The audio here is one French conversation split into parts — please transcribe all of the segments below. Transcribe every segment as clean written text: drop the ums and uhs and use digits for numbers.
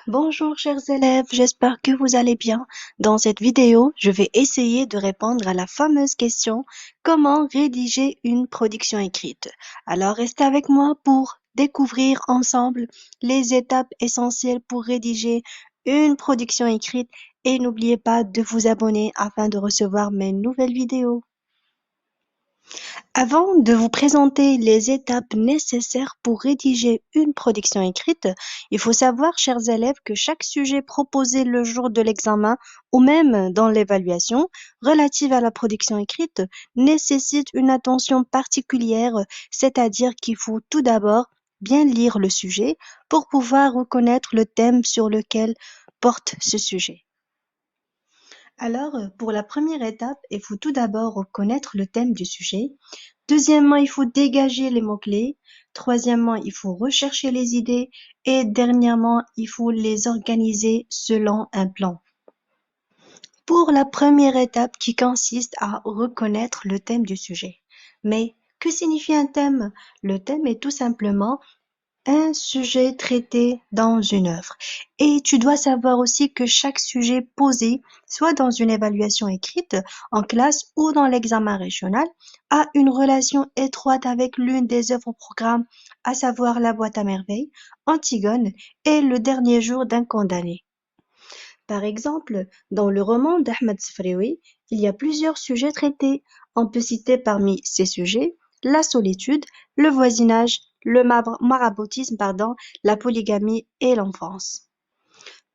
Bonjour chers élèves, j'espère que vous allez bien. Dans cette vidéo, je vais essayer de répondre à la fameuse question comment rédiger une production écrite. Alors restez avec moi pour découvrir ensemble les étapes essentielles pour rédiger une production écrite et n'oubliez pas de vous abonner afin de recevoir mes nouvelles vidéos. Avant de vous présenter les étapes nécessaires pour rédiger une production écrite, il faut savoir, chers élèves, que chaque sujet proposé le jour de l'examen ou même dans l'évaluation relative à la production écrite nécessite une attention particulière, c'est-à-dire qu'il faut tout d'abord bien lire le sujet pour pouvoir reconnaître le thème sur lequel porte ce sujet. Alors, pour la première étape, il faut tout d'abord reconnaître le thème du sujet. Deuxièmement, il faut dégager les mots-clés. Troisièmement, il faut rechercher les idées. Et dernièrement, il faut les organiser selon un plan. Pour la première étape qui consiste à reconnaître le thème du sujet. Mais que signifie un thème? Le thème est tout simplement un sujet traité dans une œuvre. Et tu dois savoir aussi que chaque sujet posé, soit dans une évaluation écrite, en classe ou dans l'examen régional, a une relation étroite avec l'une des œuvres au programme, à savoir La boîte à merveilles, Antigone et Le dernier jour d'un condamné. Par exemple, dans le roman d'Ahmed Sfraoui, il y a plusieurs sujets traités. On peut citer parmi ces sujets la solitude, le voisinage, le maraboutisme, la polygamie et l'enfance.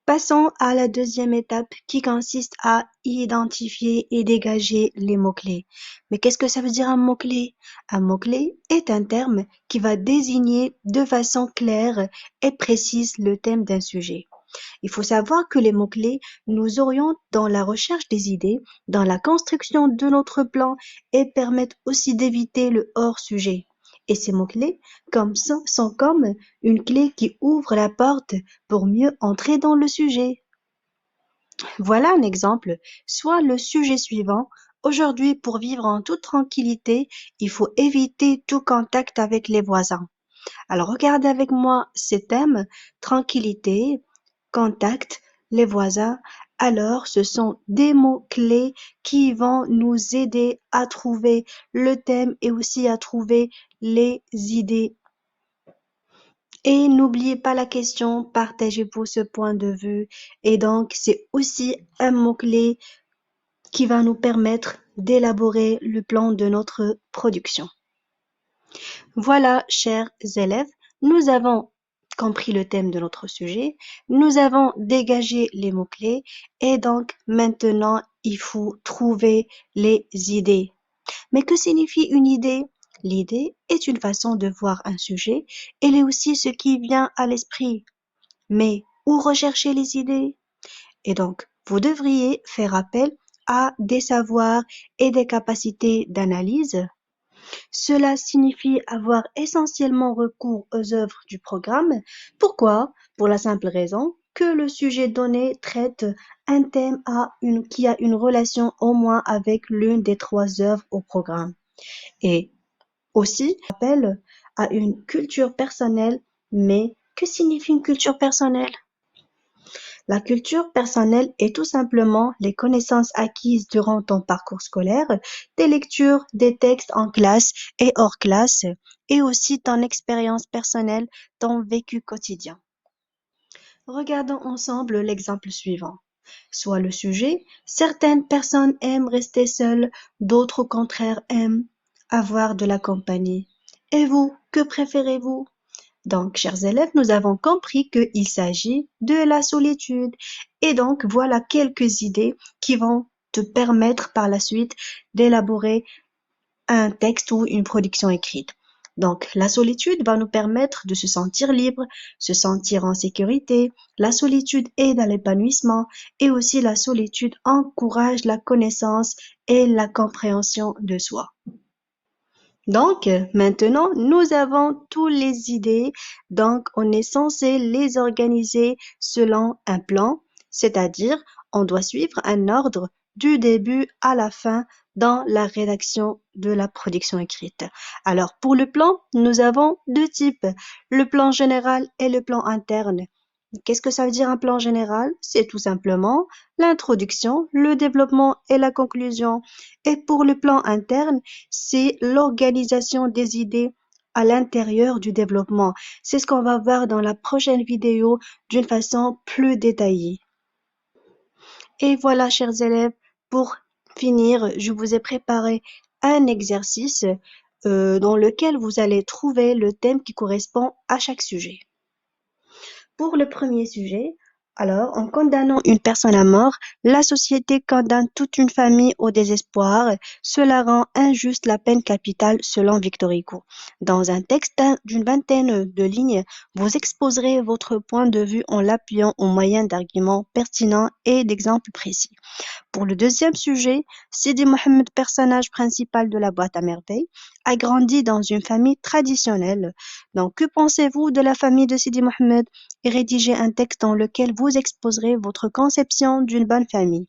Passons à la deuxième étape qui consiste à identifier et dégager les mots-clés. Mais qu'est-ce que ça veut dire un mot-clé? Un mot-clé est un terme qui va désigner de façon claire et précise le thème d'un sujet. Il faut savoir que les mots-clés nous orientent dans la recherche des idées, dans la construction de notre plan et permettent aussi d'éviter le hors-sujet. Et ces mots-clés sont comme une clé qui ouvre la porte pour mieux entrer dans le sujet. Voilà un exemple, soit le sujet suivant. Aujourd'hui, pour vivre en toute tranquillité, il faut éviter tout contact avec les voisins. Alors, regardez avec moi ces thèmes, tranquillité, contact, les voisins. Alors, ce sont des mots-clés qui vont nous aider à trouver le thème et aussi à trouver les idées. Et n'oubliez pas la question, partagez-vous ce point de vue. Et donc, c'est aussi un mot-clé qui va nous permettre d'élaborer le plan de notre production. Voilà, chers élèves, nous avons compris le thème de notre sujet, nous avons dégagé les mots-clés et donc maintenant il faut trouver les idées. Mais que signifie une idée? L'idée est une façon de voir un sujet, elle est aussi ce qui vient à l'esprit. Mais où rechercher les idées? Et donc, vous devriez faire appel à des savoirs et des capacités d'analyse. Cela signifie avoir essentiellement recours aux œuvres du programme. Pourquoi? Pour la simple raison que le sujet donné traite un thème qui a une relation au moins avec l'une des trois œuvres au programme. Et aussi, appel à une culture personnelle. Mais que signifie une culture personnelle? La culture personnelle est tout simplement les connaissances acquises durant ton parcours scolaire, tes lectures, des textes en classe et hors classe, et aussi ton expérience personnelle, ton vécu quotidien. Regardons ensemble l'exemple suivant. Soit le sujet, certaines personnes aiment rester seules, d'autres au contraire aiment avoir de la compagnie. Et vous, que préférez-vous? Donc, chers élèves, nous avons compris qu'il s'agit de la solitude. Et donc, voilà quelques idées qui vont te permettre par la suite d'élaborer un texte ou une production écrite. Donc, la solitude va nous permettre de se sentir libre, se sentir en sécurité. La solitude aide à l'épanouissement et aussi la solitude encourage la connaissance et la compréhension de soi. Donc, maintenant, nous avons toutes les idées. Donc, on est censé les organiser selon un plan, c'est-à-dire, on doit suivre un ordre du début à la fin dans la rédaction de la production écrite. Alors, pour le plan, nous avons deux types, le plan général et le plan interne. Qu'est-ce que ça veut dire un plan général? C'est tout simplement l'introduction, le développement et la conclusion. Et pour le plan interne, c'est l'organisation des idées à l'intérieur du développement. C'est ce qu'on va voir dans la prochaine vidéo d'une façon plus détaillée. Et voilà, chers élèves, pour finir, je vous ai préparé un exercice dans lequel vous allez trouver le thème qui correspond à chaque sujet. Pour le premier sujet, alors, en condamnant une personne à mort, la société condamne toute une famille au désespoir. Cela rend injuste la peine capitale selon Victor Hugo. Dans un texte d'une vingtaine de lignes, vous exposerez votre point de vue en l'appuyant aux moyens d'arguments pertinents et d'exemples précis. Pour le deuxième sujet, Sidi Mohamed, personnage principal de la boîte à merveilles, a grandi dans une famille traditionnelle. Donc, que pensez-vous de la famille de Sidi Mohamed? Et rédigez un texte dans lequel vous exposerez votre conception d'une bonne famille.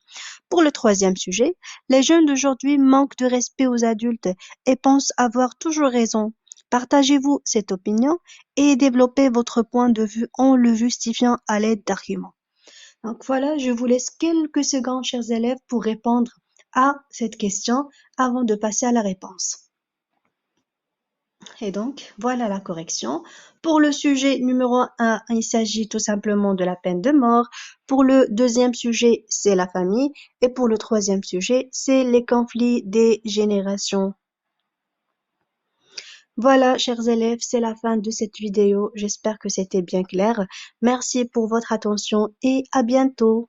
Pour le troisième sujet, les jeunes d'aujourd'hui manquent de respect aux adultes et pensent avoir toujours raison. Partagez-vous cette opinion et développez votre point de vue en le justifiant à l'aide d'arguments. Donc voilà, je vous laisse quelques secondes, chers élèves, pour répondre à cette question avant de passer à la réponse. Et donc, voilà la correction. Pour le sujet numéro 1, il s'agit tout simplement de la peine de mort. Pour le deuxième sujet, c'est la famille. Et pour le troisième sujet, c'est les conflits des générations. Voilà, chers élèves, c'est la fin de cette vidéo. J'espère que c'était bien clair. Merci pour votre attention et à bientôt.